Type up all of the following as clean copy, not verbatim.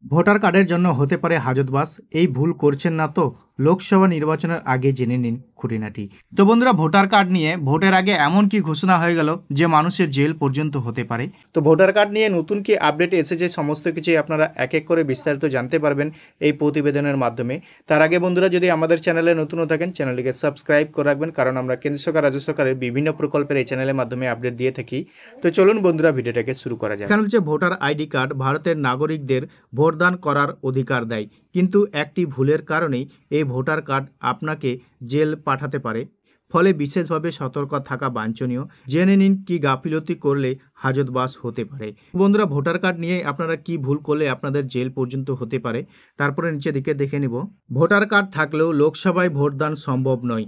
Voter কার্ডের জন্য হতে পারে হাজতবাস। এই ভুল করছেন না তো? লোকসভা নির্বাচনের আগে জেনে নিন খুঁটিনাটি। তো বন্ধুরা, ভোটার কার্ড নিয়ে ভোটের আগে এমন কি ঘোষণা হয়ে গেল যে মানুষের জেল পর্যন্ত হতে পারে। তো ভোটার কার্ড নিয়ে নতুন কি আপডেট এসেছে, সমস্ত কিছুই আপনারা এক এক করে বিস্তারিত জানতে পারবেন এই প্রতিবেদনের মাধ্যমে। তার আগে বন্ধুরা, যদি আমাদের চ্যানেলে নতুন হয়ে থাকেন চ্যানেলটিকে সাবস্ক্রাইব করে রাখবেন, কারণ আমরা কেন্দ্র সরকার রাজ্য সরকারের বিভিন্ন প্রকল্পের এই চ্যানেলের মাধ্যমে আপডেট দিয়ে থাকি। তো চলুন বন্ধুরা, ভিডিওটাকে শুরু করা যায়। এখানে হচ্ছে ভোটার আইডি কার্ড ভারতের নাগরিকদের ভোটদান করার অধিকার দেয়, কিন্তু একটি ভুলের কারণেই এই ভোটার কার্ড আপনাকে জেল পাঠাতে পারে। ফলে বিশেষভাবে সতর্ক থাকা বাঞ্ছনীয়। জেনে নিন কি গাফিলতি করলে হাজতবাস হতে পারে। বন্ধুরা, ভোটার কার্ড নিয়ে আপনারা কি ভুল করলে আপনাদের জেল পর্যন্ত হতে পারে, তারপরে নিচে দিকে দেখে নিব। ভোটার কার্ড থাকলেও লোকসভায় ভোটদান সম্ভব নয়।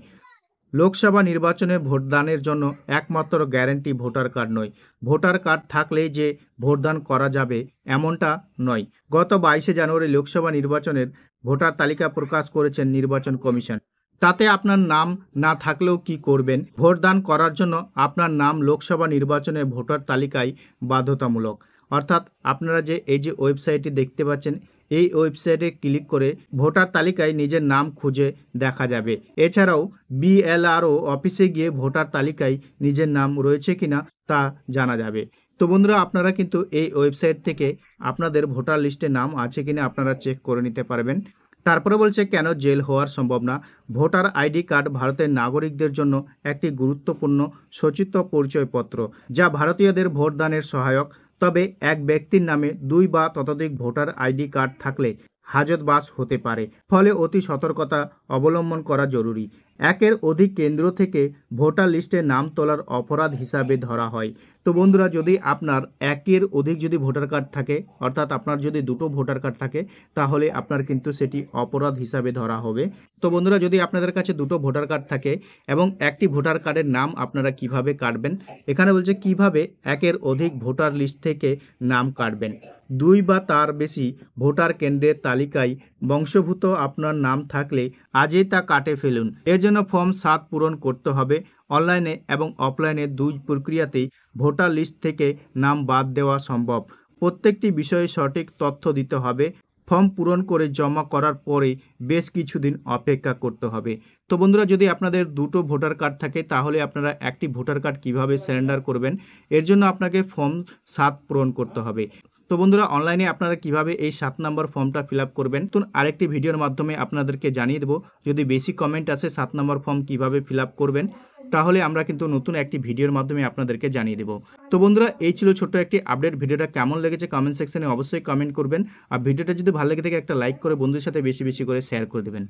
লোকসভা নির্বাচনে ভোটদানের জন্য একমাত্র গ্যারান্টি ভোটার কার্ড নয়। ভোটার কার্ড থাকলেই যে ভোটদান করা যাবে এমনটা নয়। গত 22শে জানুয়ারি লোকসভা নির্বাচনের ভোটার তালিকা প্রকাশ করেছেন নির্বাচন কমিশন। তাতে আপনার নাম না থাকলেও কি করবেন? ভোটদান করার জন্য আপনার নাম লোকসভা নির্বাচনে ভোটার তালিকায় বাধ্যতামূলক। অর্থাৎ আপনারা যে এই যে ওয়েবসাইটটি দেখতে পাচ্ছেন, এই ওয়েবসাইটে ক্লিক করে ভোটার তালিকায় নিজের নাম খুঁজে দেখা যাবে। এছাড়াও বিএলআরও অফিসে গিয়ে ভোটার তালিকায় নিজের নাম রয়েছে কিনা তা জানা যাবে। তো বন্ধুরা, আপনারা কিন্তু এই ওয়েবসাইট থেকে আপনাদের ভোটার লিস্টে নাম আছে কিনা আপনারা চেক করে নিতে পারবেন। তারপরে বলছে কেন জেল হওয়ার সম্ভব না। ভোটার আইডি কার্ড ভারতের নাগরিকদের জন্য একটি গুরুত্বপূর্ণ সচিত্র পরিচয়পত্র, যা ভারতীয়দের ভোটদানের সহায়ক। তবে এক ব্যক্তির নামে 2 বা ততোধিক ভোটার আইডি কার্ড থাকলে হাজতবাস হতে পারে। ফলে অতি সতর্কতা অবলম্বন করা জরুরি। একের অধিক কেন্দ্র থেকে ভোটার লিস্টে নাম তোলার অপরাধ হিসাবে ধরা হয়। তো বন্ধুরা, যদি আপনার একের অধিক যদি ভোটার কার্ড থাকে, অর্থাৎ আপনার যদি দুটো ভোটার কার্ড থাকে, তাহলে আপনার কিন্তু সেটি অপরাধ হিসাবে ধরা হবে। তো বন্ধুরা, যদি আপনাদের কাছে দুটো ভোটার কার্ড থাকে এবং একটি ভোটার কার্ডের নাম আপনারা কিভাবে কাটবেন, এখানে বলছে কিভাবে একের অধিক ভোটার লিস্ট থেকে নাম কাটবেন। 2 বা তার বেশি ভোটার কেন্দ্রের তালিকায় বংশভূত আপনার নাম থাকলে আজই তা কাটে ফেলুন। এর জন্য ফর্ম 7 পূরণ করতে হবে। অনলাইনে এবং অফলাইনে 2 প্রক্রিয়াতেই ভোটার লিস্ট থেকে নাম বাদ দেওয়া সম্ভব। প্রত্যেকটি বিষয়ে সঠিক তথ্য দিতে হবে। ফর্ম পূরণ করে জমা করার পরে বেশ কিছুদিন অপেক্ষা করতে হবে। তো বন্ধুরা, যদি আপনাদের দুটো ভোটার কার্ড থাকে তাহলে আপনারা একটি ভোটার কার্ড কিভাবে সারেন্ডার করবেন, এর জন্য আপনাকে ফর্ম 7 পূরণ করতে হবে। তো বন্ধুরা, অনলাইনে আপনারা কিভাবে এই 7 নম্বর ফর্মটা ফিল আপ করবেন তো আরেকটি ভিডিওর মাধ্যমে আপনাদেরকে জানিয়ে দেবো। যদি বেশি কমেন্ট আসে 7 নম্বর ফর্ম কিভাবে ফিল আপ করবেন, তাহলে আমরা কিন্তু নতুন একটি ভিডিওর মাধ্যমে আপনাদেরকে জানিয়ে দেবো। তো বন্ধুরা, এই ছিল ছোট্ট একটি আপডেট। ভিডিওটা কেমন লেগেছে কমেন্ট সেকশনে অবশ্যই কমেন্ট করবেন। আর ভিডিওটা যদি ভালো লেগে থাকে একটা লাইক করে বন্ধুদের সাথে বেশি বেশি করে শেয়ার করে দেবেন।